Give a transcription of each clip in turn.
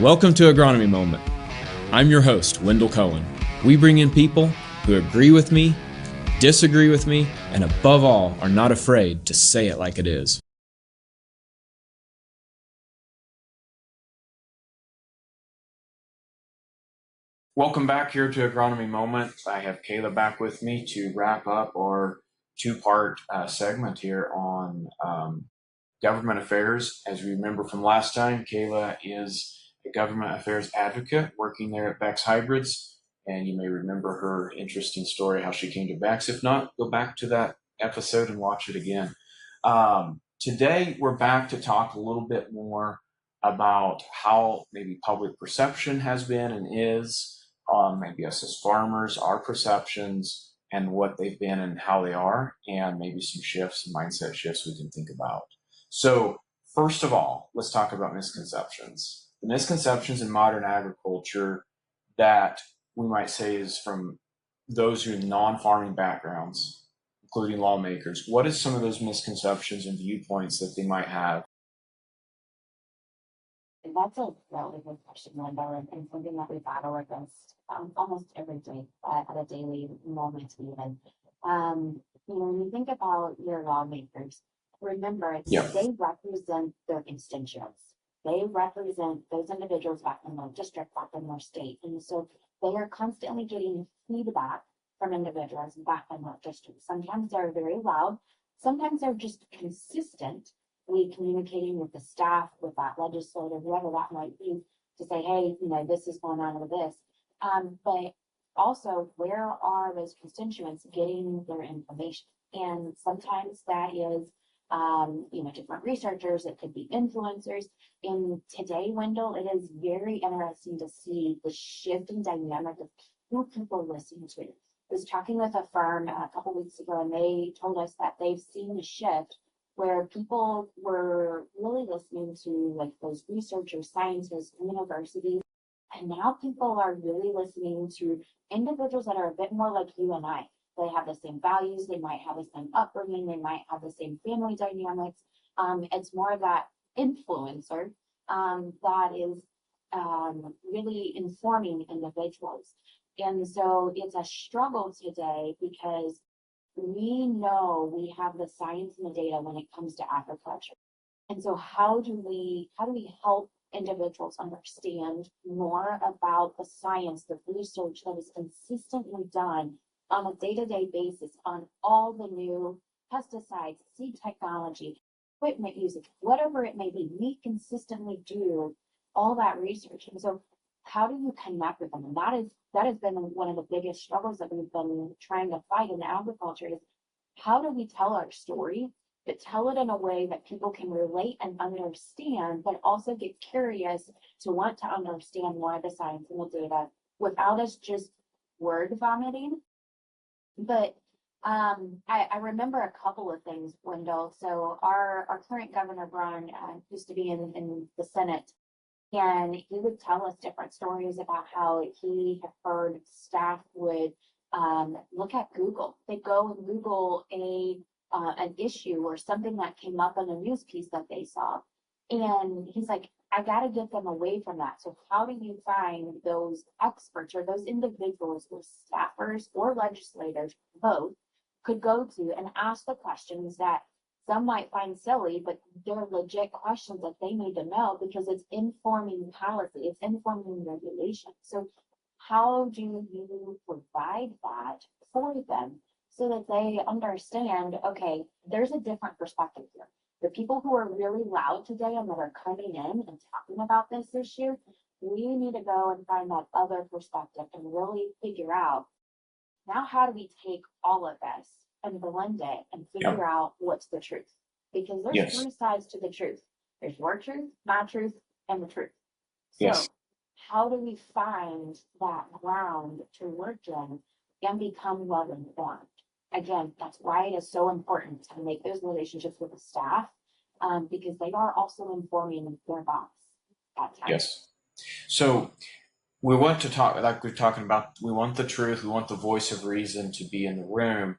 Welcome to Agronomy Moment. I'm your host, Wendell Cohen. We bring in people who agree with me, disagree with me, and above all, are not afraid to say it like it is. Welcome back here to Agronomy Moment. I have Kayla back with me to wrap up our two-part segment here on government affairs. As we remember from last time, Kayla is a government affairs advocate working there at Beck's Hybrids, and you may remember her interesting story, how she came to Beck's. If not, go back to that episode and watch it again. Today, we're back to talk a little bit more about how maybe public perception has been and is, maybe us as farmers, our perceptions, and what they've been and how they are, and maybe some shifts and mindset shifts we can think about. So first of all, let's talk about misconceptions. The misconceptions in modern agriculture that we might say is from those who have non-farming backgrounds, including lawmakers. What is some of those misconceptions and viewpoints that they might have? That's a really good question, Wendell, and something that we battle against almost every day at a daily moment even. When you think about your lawmakers, remember, they represent their constituents. They represent those individuals back in their district, back in their state. And so they are constantly getting feedback from individuals back in their district. Sometimes they're very loud. Sometimes they're just consistently communicating with the staff, with that legislator, whoever that might be, to say, hey, this is going on with this. But also, where are those constituents getting their information? And sometimes that is different researchers, it could be influencers. And today, Wendell, it is very interesting to see the shift in dynamic of who people listen to. I was talking with a firm a couple weeks ago, and they told us that they've seen a shift where people were really listening to like those researchers, scientists, universities, and now people are really listening to individuals that are a bit more like you and I. They have the same values, they might have the same upbringing, they might have the same family dynamics. It's more of that influencer that is really informing individuals. And so it's a struggle today because we know we have the science and the data when it comes to agriculture. And so how do we help individuals understand more about the science, the research that is consistently done on a day-to-day basis on all the new pesticides, seed technology, equipment usage, whatever it may be? We consistently do all that research. And so how do you connect with them? And that has been one of the biggest struggles that we've been trying to fight in agriculture, is how do we tell our story, but tell it in a way that people can relate and understand, but also get curious to want to understand more of the science and the data without us just word vomiting. But I remember a couple of things, Wendell. So our current governor, Brian, used to be in the Senate, and he would tell us different stories about how he had heard staff would look at Google. They'd go and Google an issue or something that came up in a news piece that they saw. And he's like, I got to get them away from that. So how do you find those experts or those individuals or staffers or legislators, both, could go to and ask the questions that some might find silly, but they're legit questions that they need to know because it's informing policy, it's informing regulation. So how do you provide that for them so that they understand, okay, there's a different perspective here. The people who are really loud today and that are coming in and talking about this issue, we need to go and find that other perspective and really figure out, now how do we take all of this and blend it and figure out what's the truth? Because there's three sides to the truth. There's your truth, my truth, and the truth. So how do we find that ground to work in and become well informed? Again, that's why it is so important to make those relationships with the staff, because they are also informing their boss at times. Yes. So we want to talk, like we're talking about, we want the truth, we want the voice of reason to be in the room.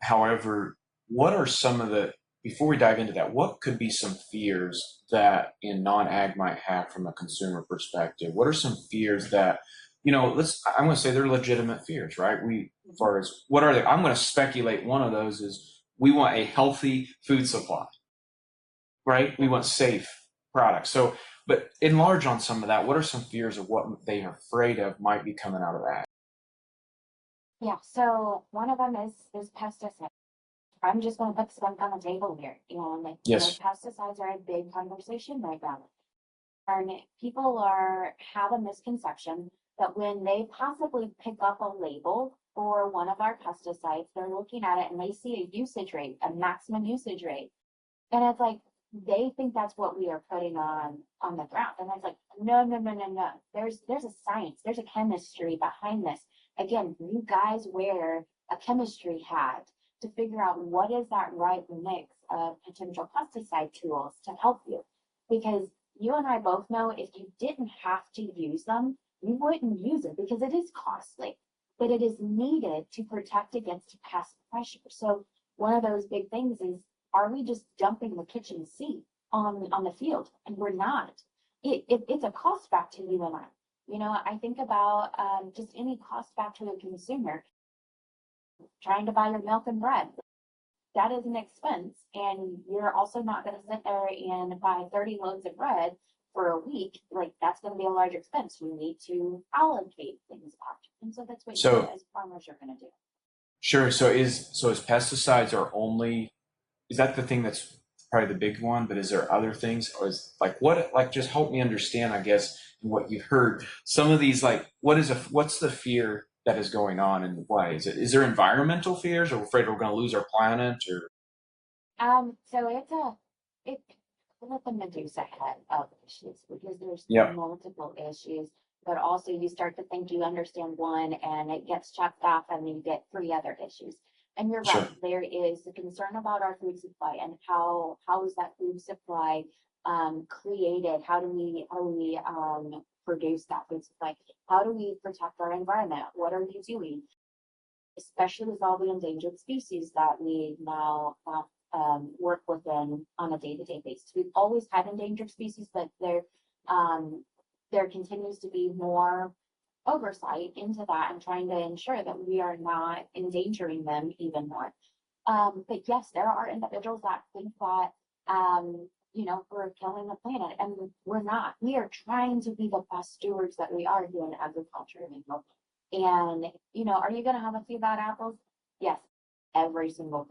However, what are some of the before we dive into that, what could be some fears that in non-ag might have from a consumer perspective? What are some fears that, I'm going to say they're legitimate fears, right? As far as what are they? I'm going to speculate one of those is we want a healthy food supply, right? We want safe products. So, but enlarge on some of that. What are some fears of what they are afraid of might be coming out of that? Yeah, so one of them is pesticides. I'm just going to put some on the table here. Yes. Pesticides are a big conversation right now. And people have a misconception that when they possibly pick up a label for one of our pesticides, they're looking at it and they see a usage rate, a maximum usage rate. And it's like they think that's what we are putting on the ground. And it's like, no, no, no, no, no. There's a science, there's a chemistry behind this. Again, you guys wear a chemistry hat to figure out what is that right mix of potential pesticide tools to help you. Because you and I both know if you didn't have to use them, you wouldn't use it because it is costly, but it is needed to protect against pest pressure. So one of those big things is, are we just dumping the kitchen sink on the field? And we're not. It's a cost back to you and I. I think about just any cost back to the consumer. Trying to buy your milk and bread, that is an expense. And you're also not going to sit there and buy 30 loaves of bread for a week. Like, that's going to be a large expense. You need to allocate things out. And so that's what you as farmers are going to do. Sure. So is pesticides are only, is that the thing that's probably the big one, but is there other things, or is just help me understand, I guess, what you heard. Some of these, like, what's the fear that is going on, and why is there environmental fears, or we're afraid we're going to lose our planet, or? So it's like the Medusa head of issues, because there's multiple issues, but also you start to think you understand one and it gets checked off and you get three other issues. And you're right, there is a concern about our food supply and how is that food supply created? How do we produce that food supply? How do we protect our environment? What are we doing? Especially with all the endangered species that we now work within on a day-to-day basis. We've always had endangered species, but there continues to be more oversight into that and trying to ensure that we are not endangering them even more. But yes, there are individuals that think that, we're killing the planet, and we're not. We are trying to be the best stewards that we are here in agriculture. And, are you going to have a few bad apples? Yes, every single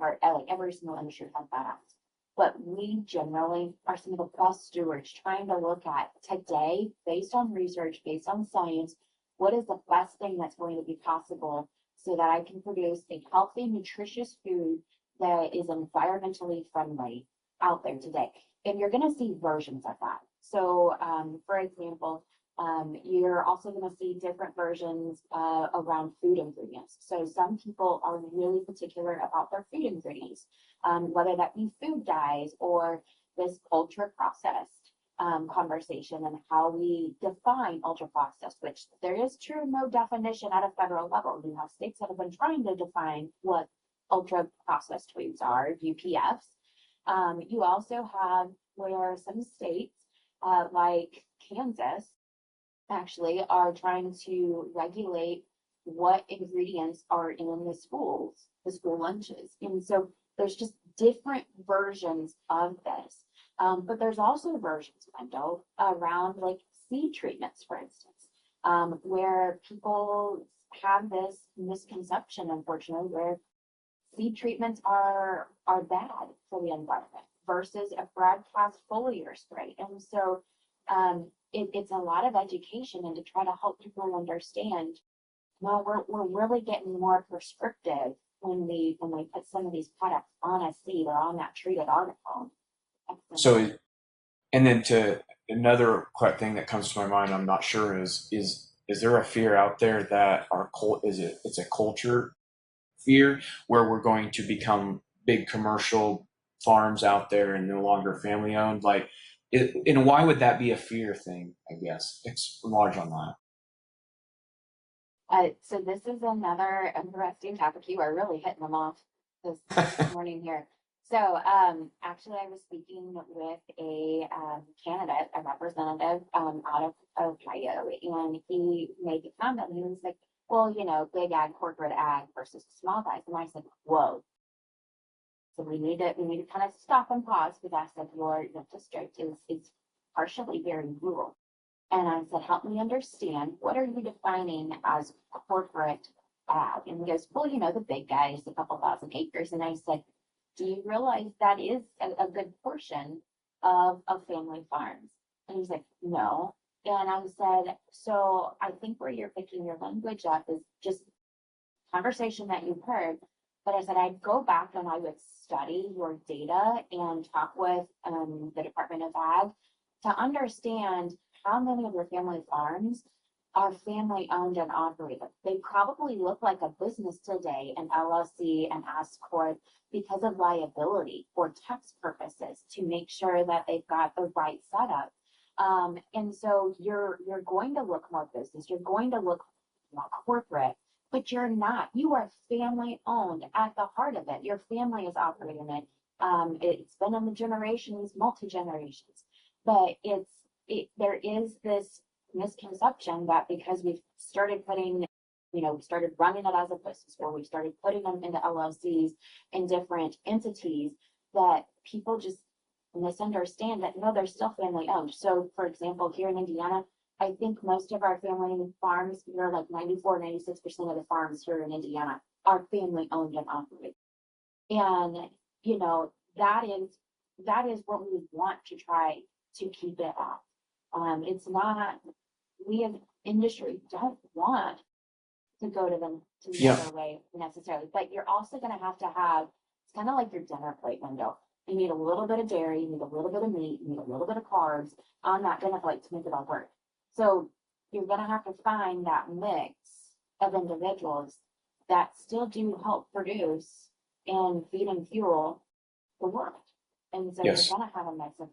every single industry has bad apples. But we generally are some of the best stewards trying to look at today, based on research, based on science, what is the best thing that's going to be possible so that I can produce a healthy, nutritious food that is environmentally friendly out there today. And you're going to see versions of that. So, for example, you're also going to see different versions around food ingredients. So some people are really particular about their food ingredients, whether that be food dyes or this ultra processed conversation, and how we define ultra processed, which there is true no definition at a federal level. You have states that have been trying to define what ultra processed foods are, UPFs. You also have where some states, like Kansas, actually are trying to regulate what ingredients are in the school lunches. And so there's just different versions of this. But there's also versions, Wendell, around like seed treatments, for instance, where people have this misconception, unfortunately, where seed treatments are bad for the environment versus a broadcast foliar spray. And so it's a lot of education, and to try to help people understand, well, we're really getting more prescriptive when we put some of these products on a seed or on that treated article. So, and then to another thing that comes to my mind, I'm not sure, is there a fear out there that it's a culture fear where we're going to become big commercial farms out there and no longer family owned? Like, and why would that be a fear thing? I guess it's large on that. So this is another interesting topic. You are really hitting them off this morning here. So, actually, I was speaking with a candidate, a representative out of Ohio, and he made the comment. He was like, "Well, big ag, corporate ag versus small guys." And I said, "Whoa." So we need to kind of stop and pause because I said, "Your district is partially very rural." And I said, "Help me understand, what are you defining as corporate ag?" And he goes, "Well, the big guys, a couple thousand acres." And I said, "Do you realize that is a good portion of family farms?" And he's like, "No." And I said, "So I think where you're picking your language up is just conversation that you've heard." But I said, "I'd go back and I would study your data and talk with the Department of Ag to understand how many of your family farms are family owned and operated. They probably look like a business today, an LLC, an S corp, because of liability or tax purposes to make sure that they've got the right setup." And so you're going to look more business, you're going to look more corporate, but you're not. You are family owned at the heart of it. Your family is operating it. It's been in the generations, multi generations, but there is this misconception that because we've started putting, started running it as a business, or we started putting them into LLCs and different entities, that people just misunderstand that no, they're still family owned. So, for example, here in Indiana, I think most of our family farms, we're like 94, 96% of the farms here in Indiana are family owned and operated. And, that is what we want to try to keep it up. It's not, we as industry don't want to go to the Yeah. other way necessarily, but you're also going to have, it's kind of like your dinner plate window. You need a little bit of dairy, you need a little bit of meat, you need a little bit of carbs on that dinner plate to make it all work. So you're going to have to find that mix of individuals that still do help produce and feed and fuel the world. And so you're Yes. going to have a mix of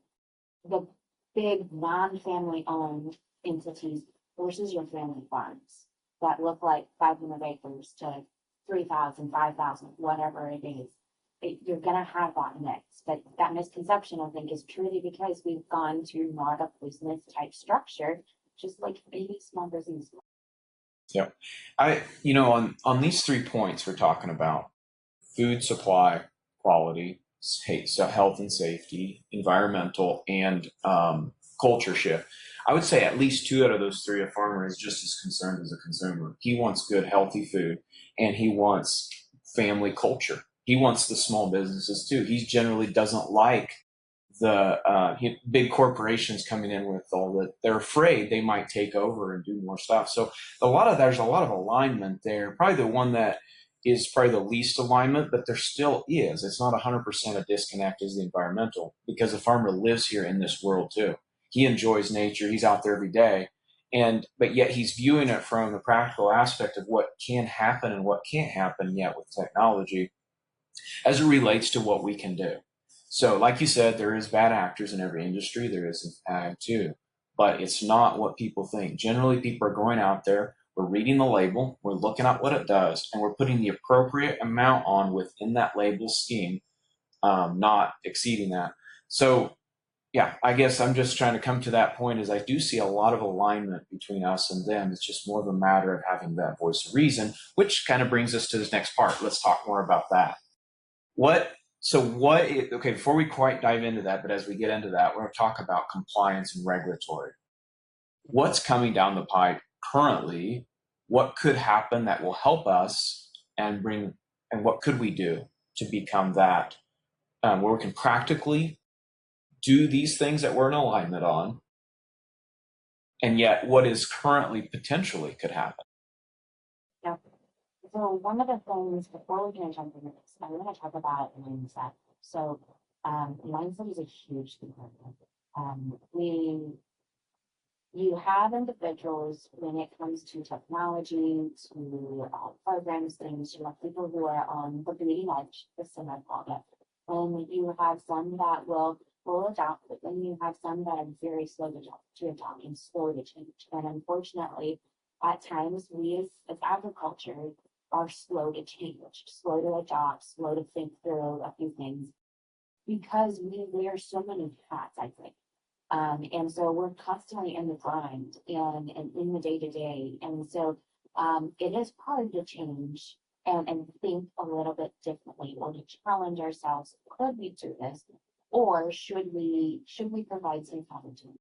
the big non-family owned entities versus your family farms that look like 500 acres to 3,000, 5,000, whatever it is. You're going to have that mix. But that misconception, I think, is truly because we've gone to not a business type structure, just like maybe small business. Yeah. On these 3 points we're talking about: food supply, quality, so health and safety, environmental, and culture shift. I would say at least two out of those three, a farmer is just as concerned as a consumer. He wants good, healthy food, and he wants family culture. He wants the small businesses too. He generally doesn't like the big corporations coming in with all that. They're afraid they might take over and do more stuff. So there's a lot of alignment there. Probably the one that is probably the least alignment, but there still is. It's not 100% a disconnect, is the environmental, because the farmer lives here in this world too. He enjoys nature. He's out there every day. But yet he's viewing it from the practical aspect of what can happen and what can't happen yet with technology as it relates to what we can do. So, like you said, there is bad actors in every industry. There is in ag too, but it's not what people think. Generally, people are going out there. We're reading the label. We're looking at what it does, and we're putting the appropriate amount on within that label scheme, not exceeding that. So, yeah, I guess I'm just trying to come to that point. Is I do see a lot of alignment between us and them. It's just more of a matter of having that voice of reason, which kind of brings us to this next part. Let's talk more about that. Okay, before we quite dive into that, but as we get into that, we're going to talk about compliance and regulatory. What's coming down the pipe currently? What could happen that will help us and what could we do to become that, where we can practically do these things that we're in alignment on, and yet what is currently potentially could happen? Yeah. So one of the things before we can jump into this, I'm going to talk about mindset. So mindset is a huge component. You have individuals when it comes to technology, to programs, things. You have people who are on the bleeding edge, the similar called it. And you have some that will adopt, but then you have some that are very slow to adopt and slow to change. And unfortunately, at times we as agriculture are slow to change, slow to adopt, slow to think through a few things. because we wear so many hats, I think. And so we're constantly in the grind and in the day to day. And so it is hard to change and think a little bit differently or to challenge ourselves. Could we do this? Or should we provide some commentary?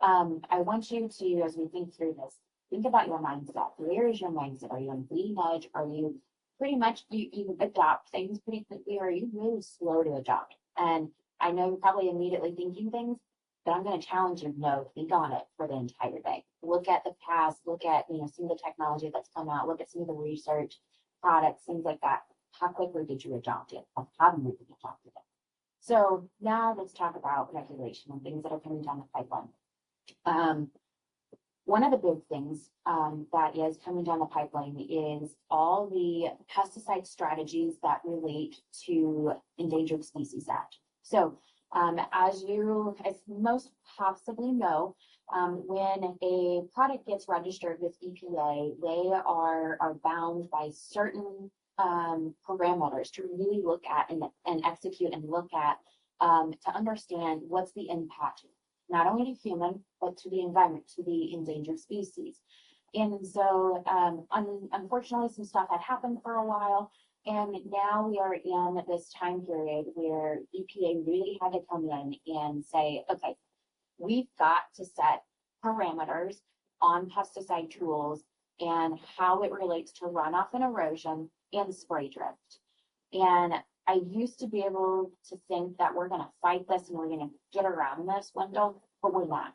I want you to, as we think through this, think about your mindset. Where is your mindset? Are you on bleeding edge? Are you pretty much you adopt things pretty quickly, or are you really slow to adopt? And I know you're probably immediately thinking things, but I'm going to challenge you. No, think on it for the entire day. Look at the past. Look at some of the technology that's come out. Look at some of the research, products, things like that. How quickly did you adopt it? How have you adopted it? So now let's talk about regulation and things that are coming down the pipeline. One of the big things that is coming down the pipeline is all the pesticide strategies that relate to Endangered Species Act. So as most possibly know, when a product gets registered with EPA, they are bound by certain parameters to really look at and execute and look at to understand what's the impact, not only to human, but to the environment, to the endangered species. And so, unfortunately, some stuff had happened for a while, and now we are in this time period where EPA really had to come in and say, okay, we've got to set parameters on pesticide tools and how it relates to runoff and erosion and spray drift. And I used to be able to think that we're going to fight this and we're going to get around this, Wendell, but we're not.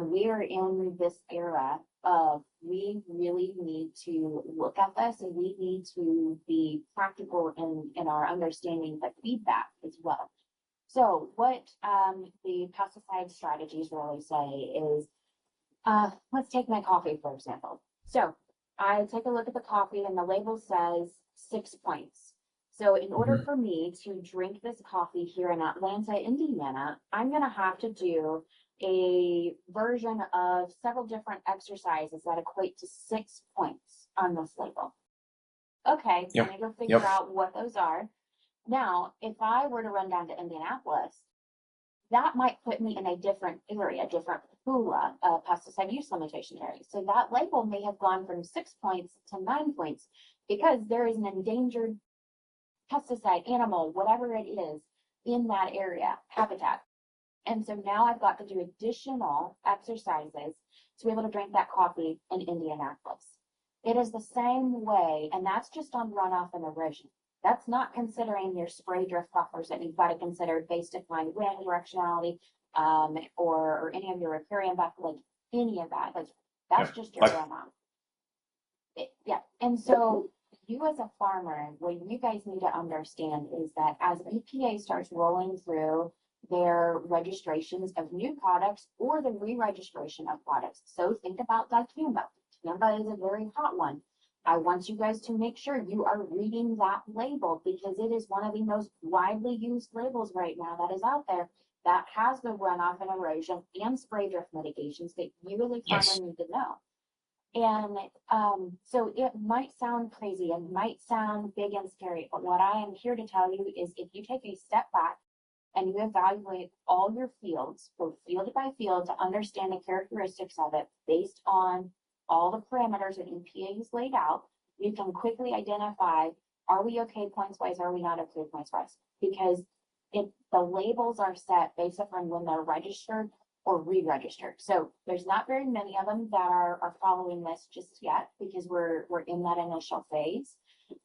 We are in this era of we really need to look at this and we need to be practical in our understanding, but feedback as well. So what the pesticide strategies really say is, let's take my coffee, for example. So I take a look at the coffee and the label says 6 points. So in order for me to drink this coffee here in Atlanta, Indiana, I'm going to have to do a version of several different exercises that equate to 6 points on this label. Okay, so I'm going to go figure out what those are. Now, if I were to run down to Indianapolis, that might put me in a different area, different PULA, pesticide use limitation area. So that label may have gone from 6 points to 9 points because there is an endangered pesticide, animal, whatever it is, in that area, habitat. And so now I've got to do additional exercises to be able to drink that coffee in Indianapolis. It is the same way, and that's just on runoff and erosion. That's not considering your spray drift buffers that you've got to consider based upon wind directionality, or any of your riparian buffer, like any of that. Like that's just your runoff. And so you as a farmer, what you guys need to understand is that as EPA starts rolling through their registrations of new products or the re-registration of products. So think about dicamba. Dicamba is a very hot one. I want you guys to make sure you are reading that label because it is one of the most widely used labels right now that is out there that has the runoff and erosion and spray drift mitigations that you as a farmer need to know. And so it might sound crazy, it might sound big and scary, but what I am here to tell you is if you take a step back and you evaluate all your fields, both field by field, to understand the characteristics of it based on all the parameters that EPA has laid out, you can quickly identify, are we okay points wise, are we not okay points wise? Because if the labels are set based upon when they're registered or re-registered. So there's not very many of them that are following this just yet because we're in that initial phase.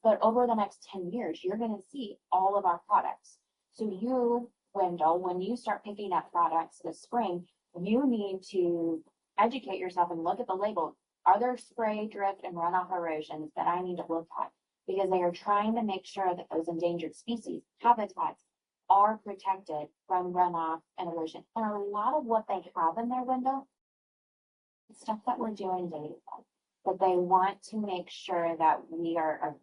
But over the next 10 years, you're going to see all of our products. So you, Wendell, when you start picking up products this spring, you need to educate yourself and look at the label. Are there spray, drift, and runoff erosions that I need to look at? Because they are trying to make sure that those endangered species habitats are protected from runoff and erosion. And a lot of what they have in their window is stuff that we're doing daily, but they want to make sure that we are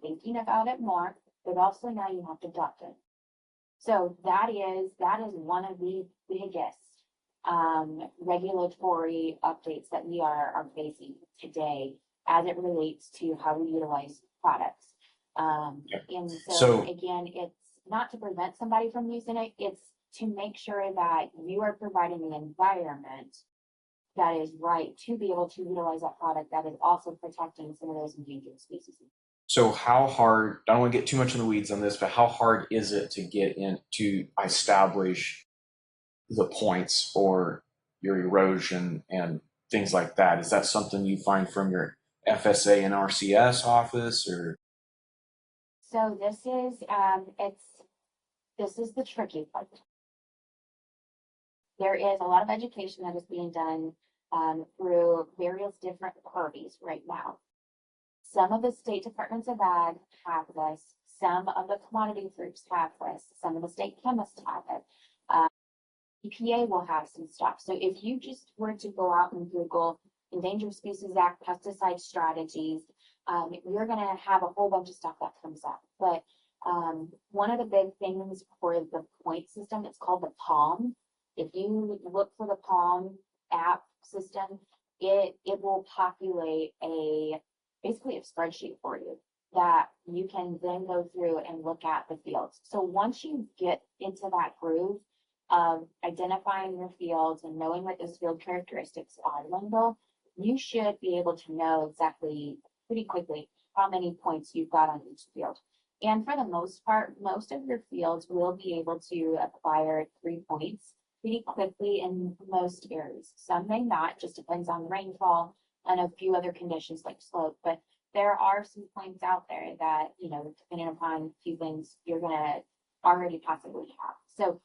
thinking about it more, but also now you have to adopt it. So that is one of the biggest regulatory updates that we are facing today as it relates to how we utilize products. And so again, not to prevent somebody from using it, it's to make sure that you are providing an environment that is right to be able to utilize that product that is also protecting some of those endangered species. So how hard, I don't want to get too much in the weeds on this, but how hard is it to get in to establish the points or your erosion and things like that? Is that something you find from your FSA and RCS office, or? So this is the tricky part. There is a lot of education that is being done through various different parties right now. Some of the state departments of ag have this. Some of the commodity groups have this. Some of the state chemists have it. EPA will have some stuff. So if you just were to go out and Google Endangered Species Act pesticide strategies, you're going to have a whole bunch of stuff that comes up. But one of the big things for the point system, it's called the PALM. If you look for the PALM app system, it will populate basically a spreadsheet for you that you can then go through and look at the fields. So once you get into that groove of identifying your fields and knowing what those field characteristics are, Wendell, you should be able to know exactly pretty quickly how many points you've got on each field. And for the most part, most of your fields will be able to acquire 3 points pretty quickly in most areas. Some may not, just depends on rainfall and a few other conditions like slope. But there are some points out there that, depending upon a few things, you're going to already possibly have. So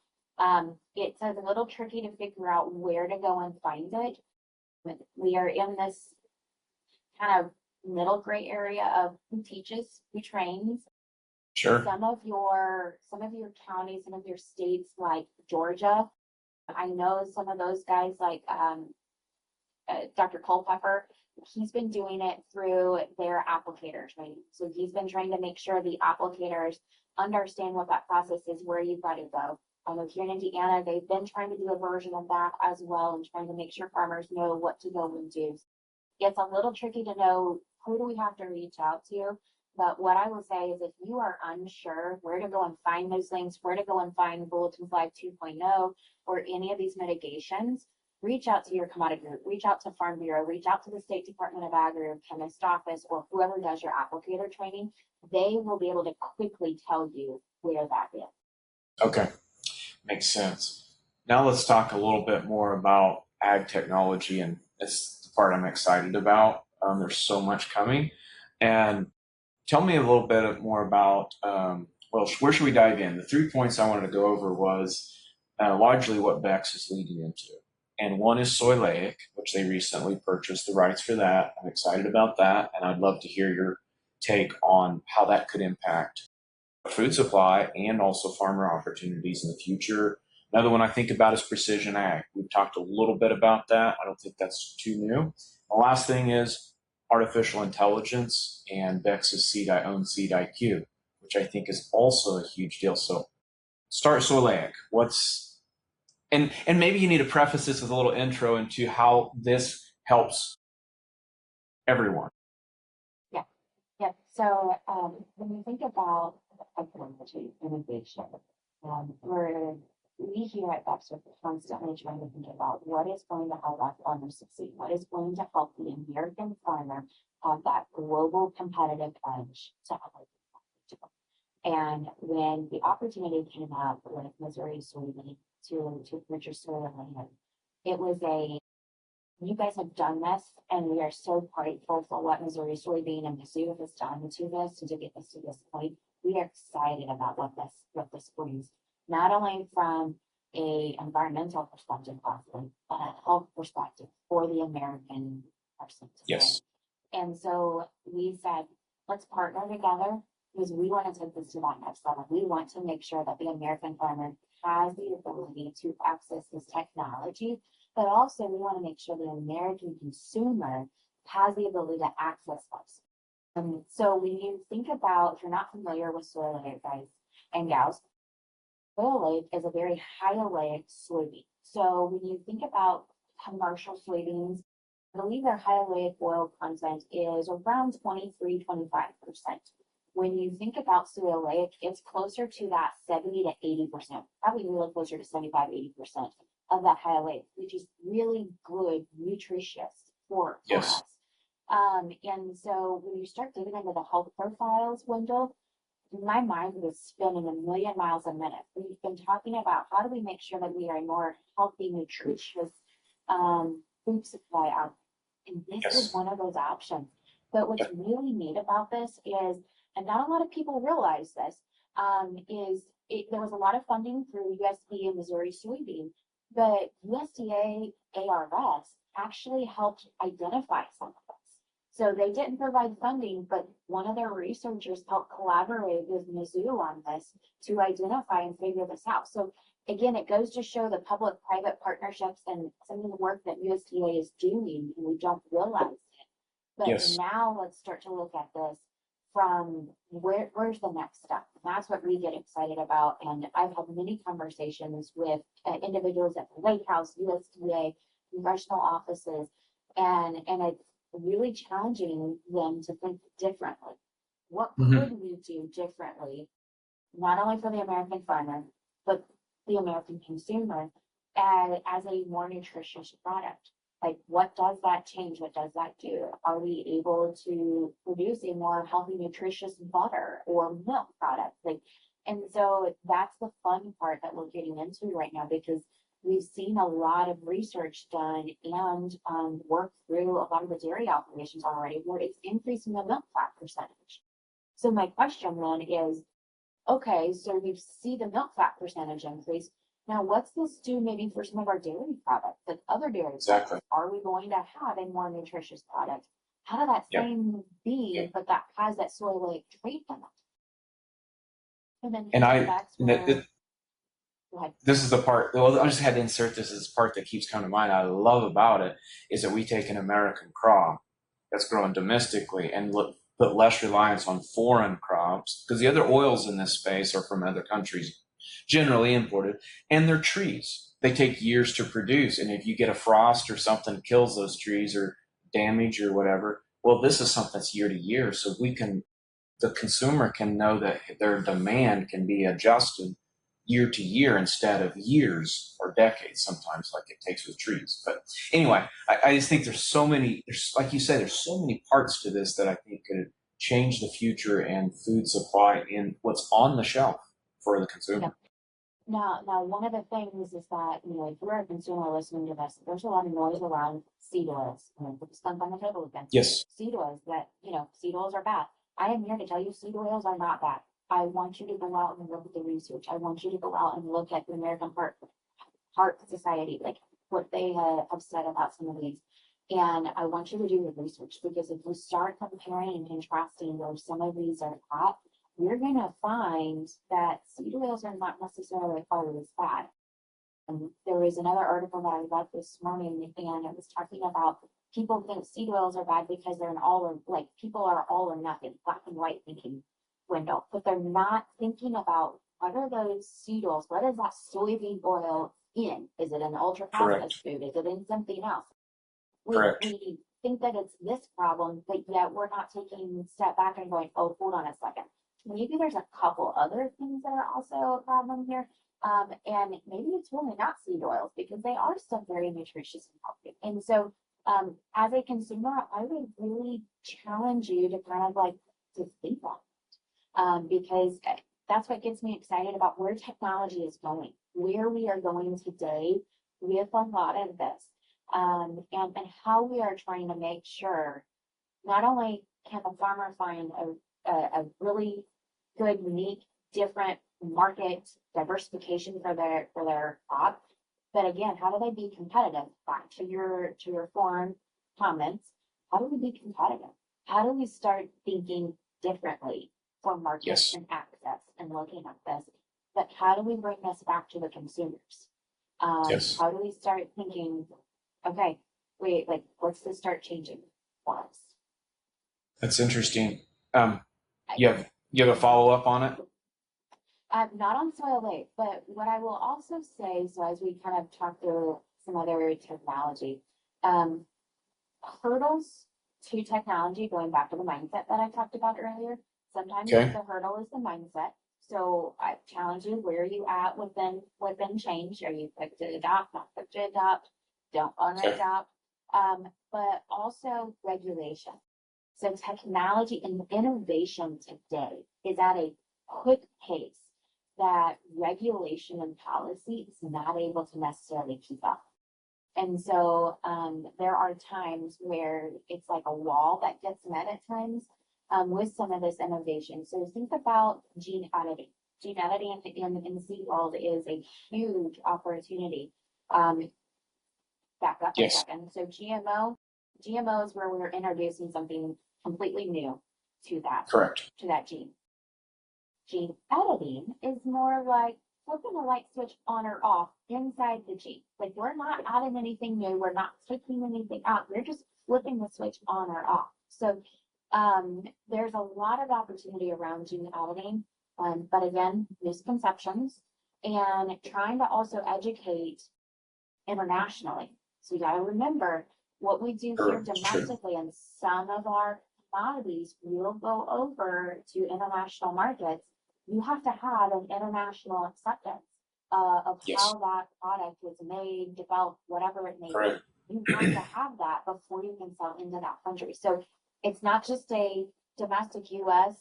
it's a little tricky to figure out where to go and find it. We are in this kind of middle gray area of who teaches, who trains. Sure. Some of your counties, some of your states like Georgia, I know some of those guys like Dr. Culpepper, he's been doing it through their applicator training. So he's been trying to make sure the applicators understand what that process is, where you've got to go. I know here in Indiana, they've been trying to do a version of that as well and trying to make sure farmers know what to go and do. It's a little tricky to know who do we have to reach out to. But what I will say is if you are unsure where to go and find those things, where to go and find Bulletin Flag 2.0 or any of these mitigations, reach out to your commodity group, reach out to Farm Bureau, reach out to the State Department of Ag or your chemist office or whoever does your applicator training. They will be able to quickly tell you where that is. Okay, makes sense. Now let's talk a little bit more about ag technology, and it's the part I'm excited about. There's so much coming. And tell me a little bit more about, where should we dive in? The 3 points I wanted to go over was largely what Beck's is leading into. And one is SOYLEIC, which they recently purchased the rights for that. I'm excited about that, and I'd love to hear your take on how that could impact food supply and also farmer opportunities in the future. Another one I think about is precision ag. We've talked a little bit about that. I don't think that's too new. The last thing is artificial intelligence and Beck's own Seed IQ, which I think is also a huge deal. So start SOYLEIC. And maybe you need to preface this with a little intro into how this helps everyone. Yeah. So when you think about technology innovation, we here at Beck are constantly trying to think about what is going to help our farmers succeed, what is going to help the American farmer have that global competitive edge to help. And when the opportunity came up with Missouri soybean to purchase SOYLEIC, it was you guys have done this, and we are so grateful for what Missouri soybean and Mizzou has done to this to get this to this point. We are excited about what this brings, not only from a environmental perspective, but a health perspective for the American person. Yes. And so we said, let's partner together because we want to take this to that next level. We want to make sure that the American farmer has the ability to access this technology, but also we want to make sure the American consumer has the ability to access us. So when you think about, if you're not familiar with SOYLEIC, guys and gals, SOYLEIC is a very high-oleic soybean. So when you think about commercial soybeans, I believe their high-oleic oil content is around 23-25%. when you think about SOYLEIC, it's closer to that 70 to 80%, probably really closer to 75, 80% of that high-oleic, which is really good, nutritious for Yes. us. And so when you start digging into the health profiles, Wendell, my mind was spinning a million miles a minute. We've been talking about how do we make sure that we are a more healthy, nutritious food supply out there. And this is Yes. one of those options. But what's really neat about this is, and not a lot of people realize this, there was a lot of funding through USDA and Missouri soybean, but USDA ARS actually helped identify some of this. So they didn't provide funding, but one of their researchers helped collaborate with Mizzou on this to identify and figure this out. So again, it goes to show the public-private partnerships and some of the work that USDA is doing, and we don't realize it. But Yes. now let's start to look at this from where's the next step? And that's what we get excited about. And I've had many conversations with individuals at the White House, USDA, congressional offices, and it's really challenging them to think differently. What could we do differently, not only for the American farmer, but the American consumer as a more nutritious product? Like, what does that change? What does that do? Are we able to produce a more healthy, nutritious butter or milk product? Like, and so that's the fun part that we're getting into right now, because we've seen a lot of research done and work through a lot of the dairy operations already where it's increasing the milk fat percentage. So my question then is, okay, so we see the milk fat percentage increase. Now, what's this do maybe for some of our dairy products, like other dairy Exactly. products? Are we going to have a more nutritious product out of that same bean, but that has that soy-like trait in it? And then this is the part, well, I just had to insert this as part that keeps coming to mind. I love about it is that we take an American crop that's grown domestically and put less reliance on foreign crops, because the other oils in this space are from other countries, generally imported, and they're trees. They take years to produce, and if you get a frost or something kills those trees or damage or whatever, well, this is something that's year to year, so the consumer can know that their demand can be adjusted year to year instead of years or decades sometimes, like it takes with trees. But anyway, I just think there's like you say, there's so many parts to this that I think could change the future and food supply in what's on the shelf for the consumer. Now, one of the things is that, if you're a consumer listening to this, there's a lot of noise around seed oils. Put the skunk on the table again. Yes. Seed oils seed oils are bad. I am here to tell you seed oils are not bad. I want you to go out and look at the research. I want you to go out and look at the American Heart Society, like what they have said about some of these. And I want you to do your research, because if you start comparing and contrasting where some of these are at, you're going to find that seed oils are not necessarily always bad. And there was another article that I read this morning, and it was talking about people think seed oils are bad because they're people are all or nothing, black and white thinking, Wendell, but they're not thinking about what are those seed oils? What is that soybean oil in? Is it an ultra processed food? Is it in something else? We think that it's this problem, but yet we're not taking a step back and going, oh, hold on a second. Maybe there's a couple other things that are also a problem here. And maybe it's really not seed oils, because they are still very nutritious and healthy. And so as a consumer, I would really challenge you to kind of to think on it. Because that's what gets me excited about where technology is going, where we are going today with a lot of this, and how we are trying to make sure not only can the farmer find a really good, unique, different market diversification for their crop, but again, how do they be competitive? Back to your foreign comments, how do we be competitive? How do we start thinking differently for markets and access and looking at this? But how do we bring this back to the consumers? How do we start thinking, okay, wait, what's this start changing for us? That's interesting. You have a follow up on it? Not on SOYLEIC, but what I will also say, so as we kind of talk through some other technology, hurdles to technology, going back to the mindset that I talked about earlier, Sometimes Okay. the hurdle is the mindset. So I challenge you, where are you at within change? Are you quick to adopt, not quick to adopt, don't want to Okay. adopt? But also regulation. So technology and innovation today is at a quick pace that regulation and policy is not able to necessarily keep up. And so there are times where it's like a wall that gets met at times with some of this innovation. So think about gene editing. Gene editing in the seed world is a huge opportunity. Back up a Yes. second. So GMO is where we're introducing something completely new to Correct. that gene. Gene editing is more like flipping a light switch on or off inside the gene. Like we're not adding anything new, we're not taking anything out, we're just flipping the switch on or off. So there's a lot of opportunity around gene editing, but again, misconceptions and trying to also educate internationally. So you got to remember what we do here True. domestically, and some of our commodities will go over to international markets. You have to have an international acceptance of Yes. how that product was made, developed, whatever it may be. Correct. You have to have that before you can sell into that country. So it's not just a domestic US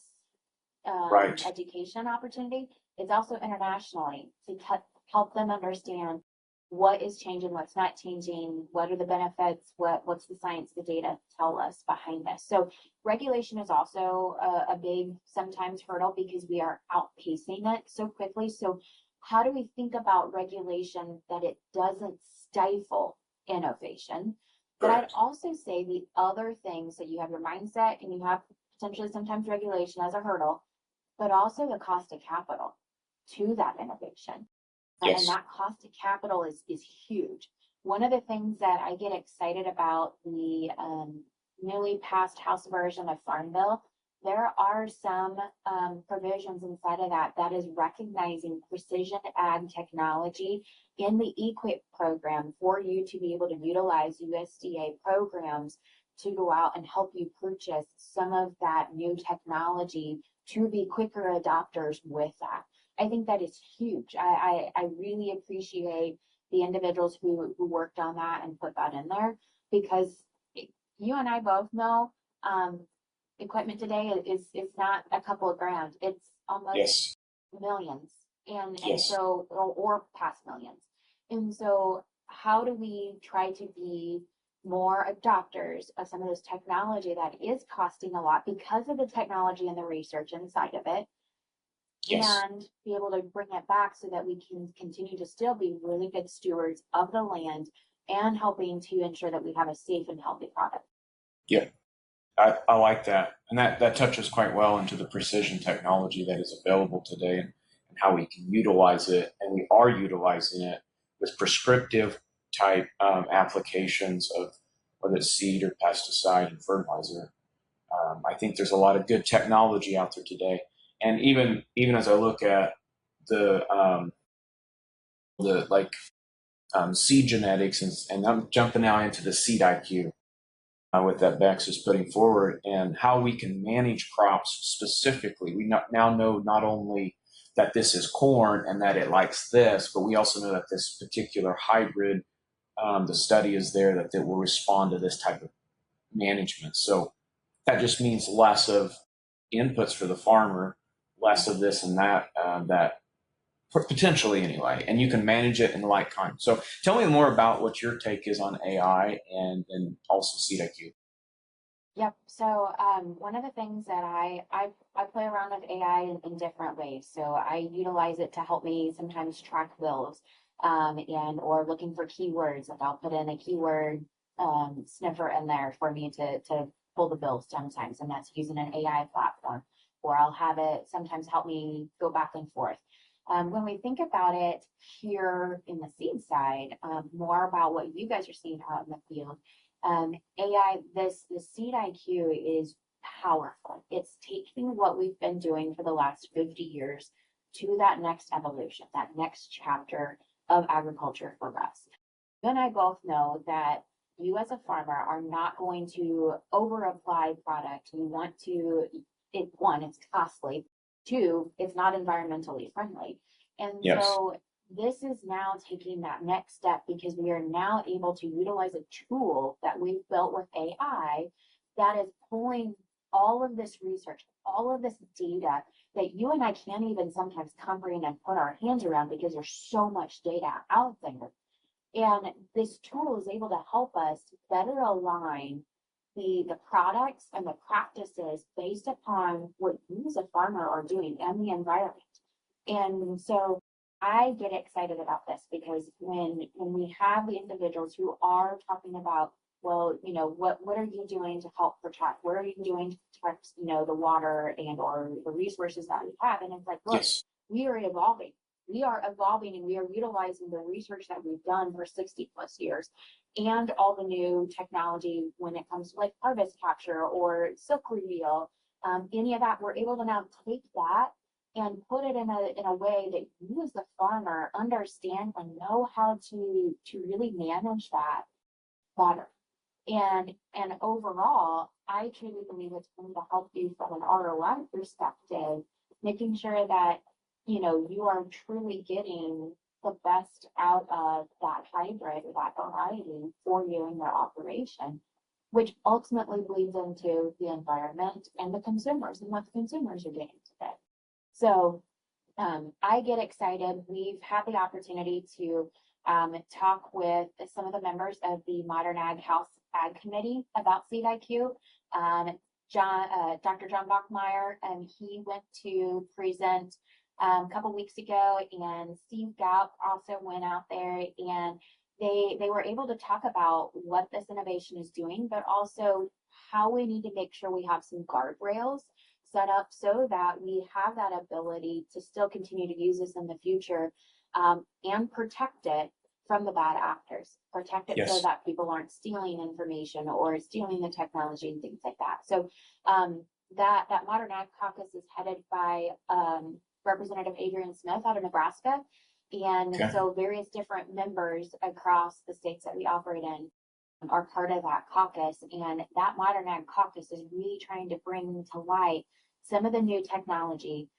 Right. education opportunity, it's also internationally to help them understand what is changing, what's not changing, what are the benefits, what's the science, the data tell us behind this. So regulation is also a big sometimes hurdle because we are outpacing it so quickly. So how do we think about regulation that it doesn't stifle innovation? But I'd also say the other things that you have your mindset and you have potentially sometimes regulation as a hurdle, but also the cost of capital to that innovation. And Yes. that cost of capital is huge. One of the things that I get excited about the newly passed House version of Farm Bill, there are some provisions inside of that is recognizing precision ag technology in the EQIP program for you to be able to utilize USDA programs to go out and help you purchase some of that new technology to be quicker adopters with that. I think that is huge. I really appreciate the individuals who worked on that and put that in there, because you and I both know equipment today is not a couple of grand. It's almost Yes. millions and Yes. so or past millions. And so how do we try to be more adopters of some of this technology that is costing a lot because of the technology and the research inside of it, Yes. and be able to bring it back so that we can continue to still be really good stewards of the land and helping to ensure that we have a safe and healthy product. Yeah. I like that. And that touches quite well into the precision technology that is available today and how we can utilize it. And we are utilizing it with prescriptive type applications of whether it's seed or pesticide and fertilizer. I think there's a lot of good technology out there today. And even as I look at the like seed genetics, and I'm jumping now into the seed IQ with that Bex is putting forward, and how we can manage crops specifically. We now know not only that this is corn and that it likes this, but we also know that this particular hybrid, the study is there that it will respond to this type of management. So that just means less of inputs for the farmer, less of this and that potentially anyway, and you can manage it in the right kind. So tell me more about what your take is on AI and also seed IQ. Yep. So one of the things that I play around with AI in different ways. So I utilize it to help me sometimes track bills and or looking for keywords. Like I'll put in a keyword sniffer in there for me to pull the bills sometimes, and that's using an AI platform. Or I'll have it sometimes help me go back and forth. When we think about it here in the seed side, more about what you guys are seeing out in the field, AI, the seed IQ is powerful. It's taking what we've been doing for the last 50 years to that next evolution, that next chapter of agriculture for us. You and I both know that you as a farmer are not going to over apply product. You want to one, it's costly. Two, it's not environmentally friendly. And Yes. so this is now taking that next step because we are now able to utilize a tool that we've built with AI that is pulling all of this research, all of this data that you and I can't even sometimes comprehend and put our hands around because there's so much data out there. And this tool is able to help us better align the products and the practices based upon what you as a farmer are doing and the environment. And so I get excited about this because when we have the individuals who are talking about, well, what are you doing to help protect? What are you doing to protect, the water and or the resources that we have? And it's like, look, Yes. we are evolving. We are evolving and we are utilizing the research that we've done for 60 plus years and all the new technology when it comes to like harvest capture or silk reveal, any of that, we're able to now take that and put it in a way that you as the farmer understand and know how to really manage that better. And overall, I truly believe it's going to help you from an ROI perspective, making sure that you are truly getting the best out of that hybrid or that variety for you in your operation, which ultimately bleeds into the environment and the consumers and what the consumers are getting today. So I get excited. We've had the opportunity to talk with some of the members of the Modern Ag House Ag Committee about Seed IQ. Dr. John Bachmeyer, he went to present a couple weeks ago, and Steve Gauck also went out there, and they were able to talk about what this innovation is doing, but also how we need to make sure we have some guardrails set up so that we have that ability to still continue to use this in the future, and protect it from the bad actors, protect it so Yes. that people aren't stealing information or stealing the technology and things like that. So that Modern Ag Caucus is headed by Representative Adrian Smith out of Nebraska. And Okay. so various different members across the states that we operate in are part of that caucus. And that Modern Ag Caucus is really trying to bring to light some of the new technology,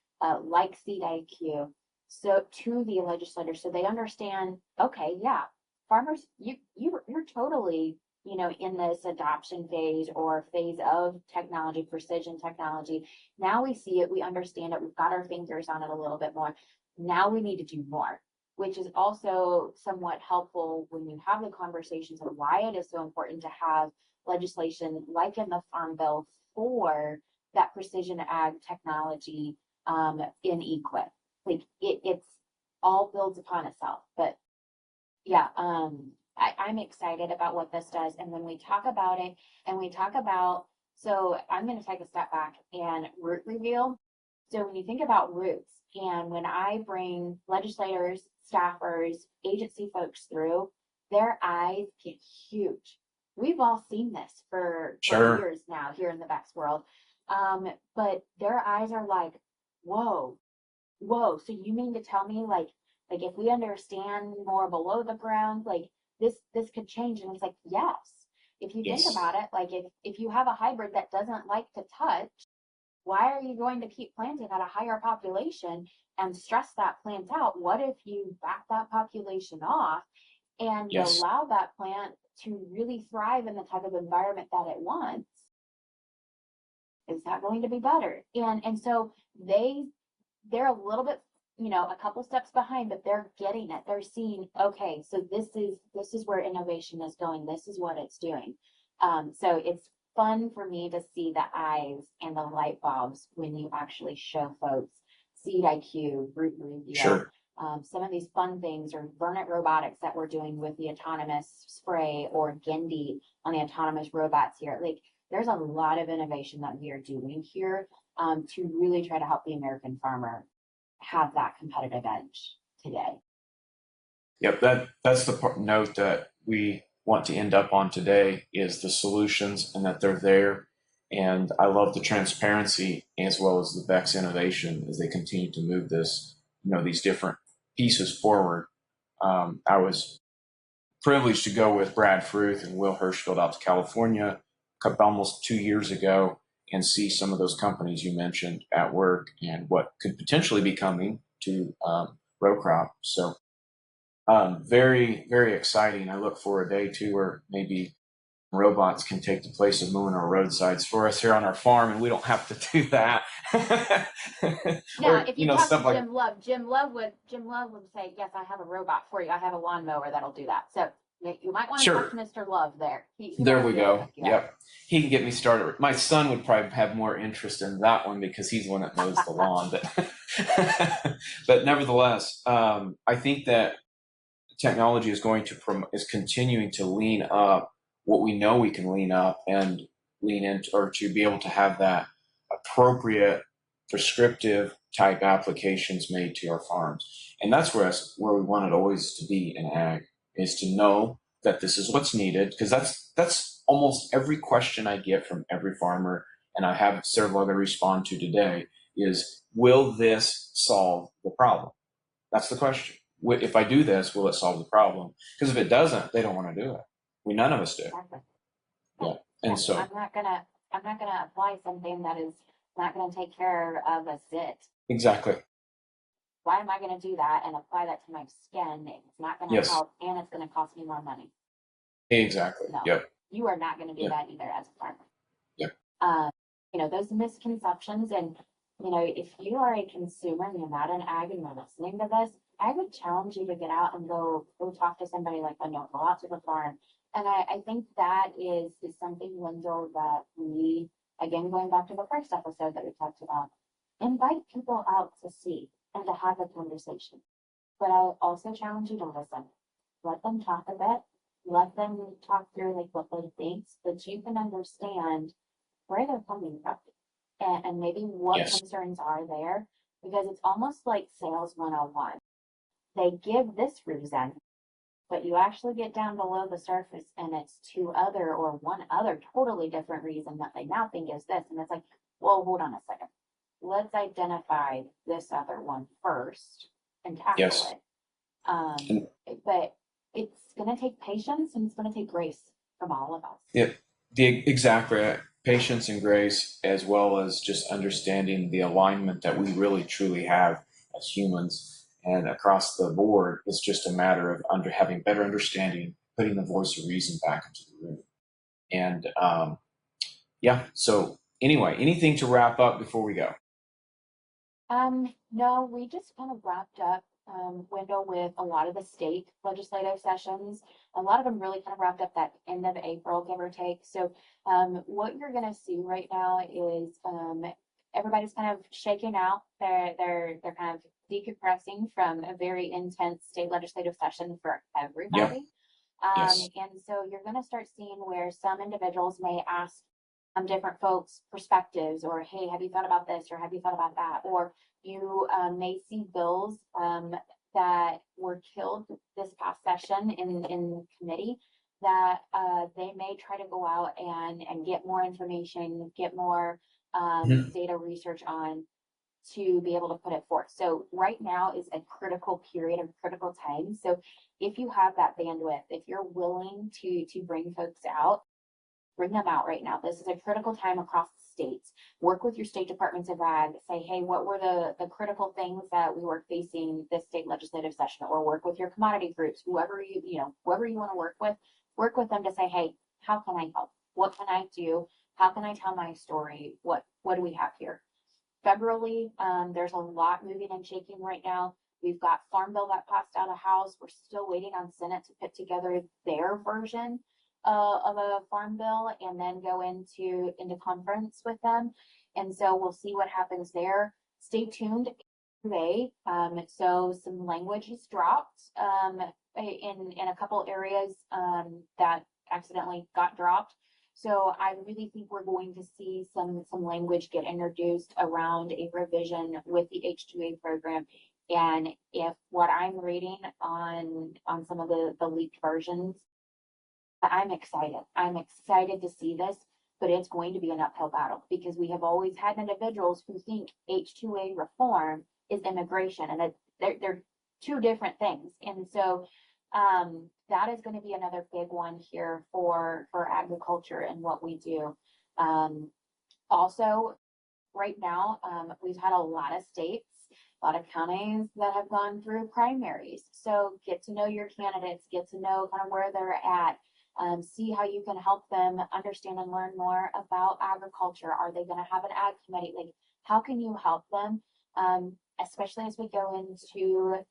like Seed IQ, so to the legislators, so they understand, okay, yeah, farmers, you're totally, in this adoption phase or phase of technology, precision technology. Now we see it, we understand it, we've got our fingers on it a little bit more. Now we need to do more, which is also somewhat helpful when you have the conversations of why it is so important to have legislation like in the Farm Bill for that precision ag technology in EQIP. Like it's all builds upon itself. But yeah, I'm excited about what this does. And when we talk about it and we talk about, so I'm going to take a step back and root reveal. So when you think about roots, and when I bring legislators, staffers, agency folks through, their eyes get huge. We've all seen this for Sure. years now here in the Beck's world. But their eyes are like, whoa, so you mean to tell me like if we understand more below the ground, like this could change? And it's like, yes. If you think Yes. about it, like if you have a hybrid that doesn't like to touch, why are you going to keep planting at a higher population and stress that plant out? What if you back that population off and you Yes. allow that plant to really thrive in the type of environment that it wants? Is that going to be better? And so they're a little bit, a couple steps behind, but they're getting it. They're seeing, okay, so this is where innovation is going. This is what it's doing. So it's fun for me to see the eyes and the light bulbs when you actually show folks Seed IQ, root reveal, Sure. some of these fun things, or Robotics that we're doing with the autonomous spray, or Gendy on the autonomous robots here. Like there's a lot of innovation that we are doing here to really try to help the American farmer have that competitive edge today. Yep. That's the note that we want to end up on today is the solutions and that they're there. And I love the transparency as well as the Beck's innovation as they continue to move this, these different pieces forward. I was privileged to go with Brad Fruth and Will Hirschfield out to California almost 2 years ago and see some of those companies you mentioned at work and what could potentially be coming to row crop. So very, very exciting. I look for a day too where maybe robots can take the place of mowing our roadsides for us here on our farm, and we don't have to do that. Now, if you talk stuff to like Jim Love, Jim Love would say, yes, I have a robot for you. I have a lawnmower that'll do that. So you might want to talk sure. to Mr. Love there. He There might we be able to go. hook you up. Yep. He can get me started. My son would probably have more interest in that one because he's the one that mows the lawn. But, but nevertheless, I think that technology is is continuing to lean up what we know we can lean up and lean into, or to be able to have that appropriate prescriptive type applications made to our farms. And that's where we want it always to be in ag, is to know that this is what's needed, because that's almost every question I get from every farmer, and I have several that I respond to today, is will this solve the problem? That's the question. If I do this, will it solve the problem? Because if it doesn't, they don't want to do it. None of us do. Exactly. Yeah. And so I'm not gonna apply something that is not gonna take care of a zit. exactly. Why am I gonna do that and apply that to my skin? It's not gonna Yes. help, and it's gonna cost me more money. Exactly. No, Yep. you are not gonna do Yep. that either as a farmer. Yep. Those misconceptions, and if you are a consumer and you're not an ag and you're listening to this, I would challenge you to get out and go talk to somebody like Wendell, go out to the farm. And I think that is something, Wendell, that we, again, going back to the first episode that we talked about, invite people out to see and to have a conversation. But I also challenge you to listen. Let them talk a bit. Let them talk through like what they think, so that you can understand where they're coming from and maybe what Yes. concerns are there, because it's almost like sales 101. They give this reason, but you actually get down below the surface and it's one other totally different reason that they now think is this. And it's like, well, hold on a second. Let's identify this other one first and tackle Yes. it. But it's going to take patience and it's going to take grace from all of us. Yeah. Exactly. Patience and grace, as well as just understanding the alignment that we really truly have as humans and across the board. It's just a matter of having better understanding, putting the voice of reason back into the room. And yeah. So anyway, anything to wrap up before we go? No, we just kind of wrapped up, Wendell, with a lot of the state legislative sessions. A lot of them really kind of wrapped up that end of April, give or take. So, what you're going to see right now is, everybody's kind of shaking out. They're kind of decompressing from a very intense state legislative session for everybody. Yes. And so you're going to start seeing where some individuals may ask different folks' perspectives, or hey, have you thought about this, or have you thought about that, or you may see bills that were killed this past session in committee that they may try to go out and get more information, get more data research on, to be able to put it forth. So right now is a critical period of critical time. So if you have that bandwidth, if you're willing to bring folks out, bring them out right now. This is a critical time across the states. Work with your state departments of ag. Say, hey, what were the critical things that we were facing this state legislative session? Or work with your commodity groups, whoever whoever you want to work with them to say, hey, how can I help? What can I do? How can I tell my story? What do we have here? Federally, there's a lot moving and shaking right now. We've got Farm Bill that passed out of House. We're still waiting on Senate to put together their version of a farm bill and then go into conference with them. And so we'll see what happens there. Stay tuned today. So some language has dropped in a couple areas that accidentally got dropped. So I really think we're going to see some language get introduced around a revision with the H-2A program. And if what I'm reading on some of the leaked versions, I'm excited. I'm excited to see this, but it's going to be an uphill battle because we have always had individuals who think H-2A reform is immigration, and they're two different things. And so that is going to be another big one here for agriculture and what we do. Also, right now, we've had a lot of states, a lot of counties that have gone through primaries. So get to know your candidates, get to know kind of where they're at, see how you can help them understand and learn more about agriculture. Are they going to have an ag committee? Like, how can you help them? Especially as we go into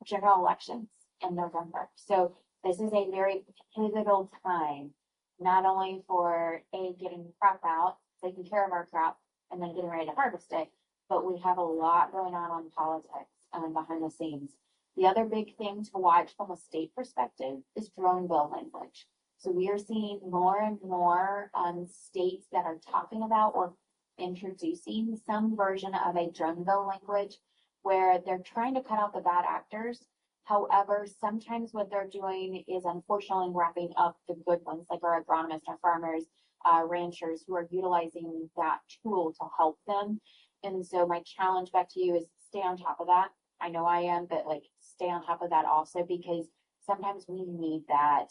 general elections in November. So this is a very pivotal time, not only for getting crop out, taking care of our crop, and then getting ready to harvest it, but we have a lot going on politics behind the scenes. The other big thing to watch from a state perspective is drone bill language. So we are seeing more and more states that are talking about or introducing some version of a drone bill language where they're trying to cut out the bad actors. However, sometimes what they're doing is unfortunately wrapping up the good ones, like our agronomists, our farmers, ranchers who are utilizing that tool to help them. And so my challenge back to you is stay on top of that. I know I am, but like stay on top of that also, because sometimes we need that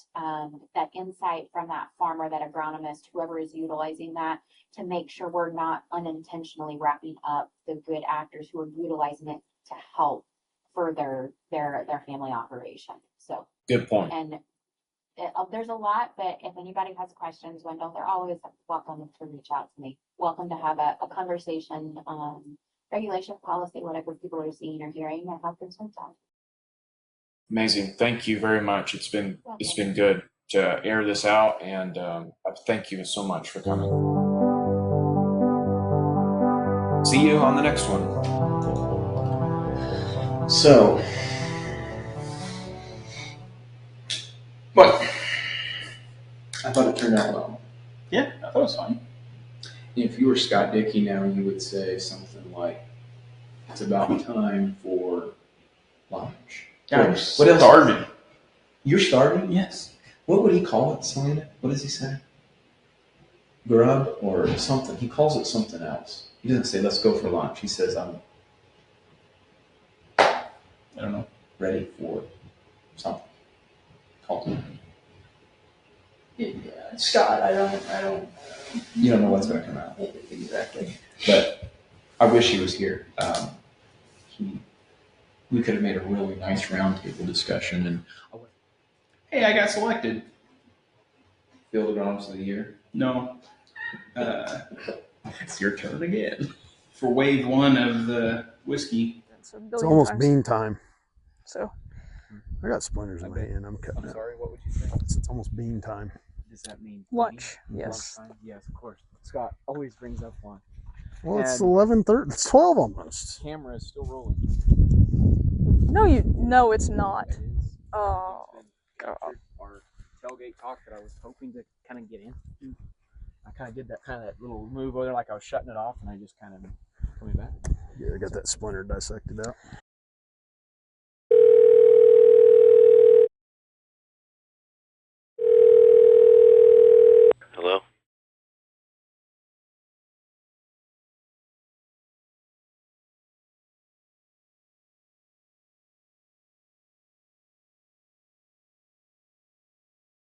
that insight from that farmer, that agronomist, whoever is utilizing that, to make sure we're not unintentionally wrapping up the good actors who are utilizing it to help further their family operation. So Good point. And there's a lot, but if anybody has questions, Wendell, they're always welcome to reach out to me. Welcome to have a conversation on regulation, policy, whatever people are seeing or hearing, and how things work out. Amazing. Thank you very much. It's been good to air this out, and thank you so much for coming. See you on the next one. So, what? I thought it turned out well. Yeah, I thought it was fine. If you were Scott Dickey now, you would say something like, "It's about time for lunch." Guys, What else? Starving. You're starving? Yes. What would he call it, SOYLEIC? What does he say? Grub or something. He calls it something else. He doesn't say, "Let's go for lunch." He says, "I'm I don't know. ready for something." Call it. Yeah, Scott, I don't. You don't know what's going to come out. Exactly. But I wish he was here. We could have made a really nice roundtable discussion and Hey, I got selected. Field Agronomist of the Year. No. It's your turn again. For wave one of the whiskey. It's almost bean time. So I got splinters in my hand. I'm cutting up. Sorry, what would you say? It's almost bean time. Does that mean Lunch. eating? Yes. Lunchtime? Yes, of course. Scott always brings up lunch. Well, it's And 11:30. It's 12 almost. Camera is still rolling. No, it's not. It is. Oh. It's been our tailgate talk that I was hoping to kind of get into. I kind of did that little move over there, like I was shutting it off, and I just kind of coming back. Yeah, I got that splinter dissected out.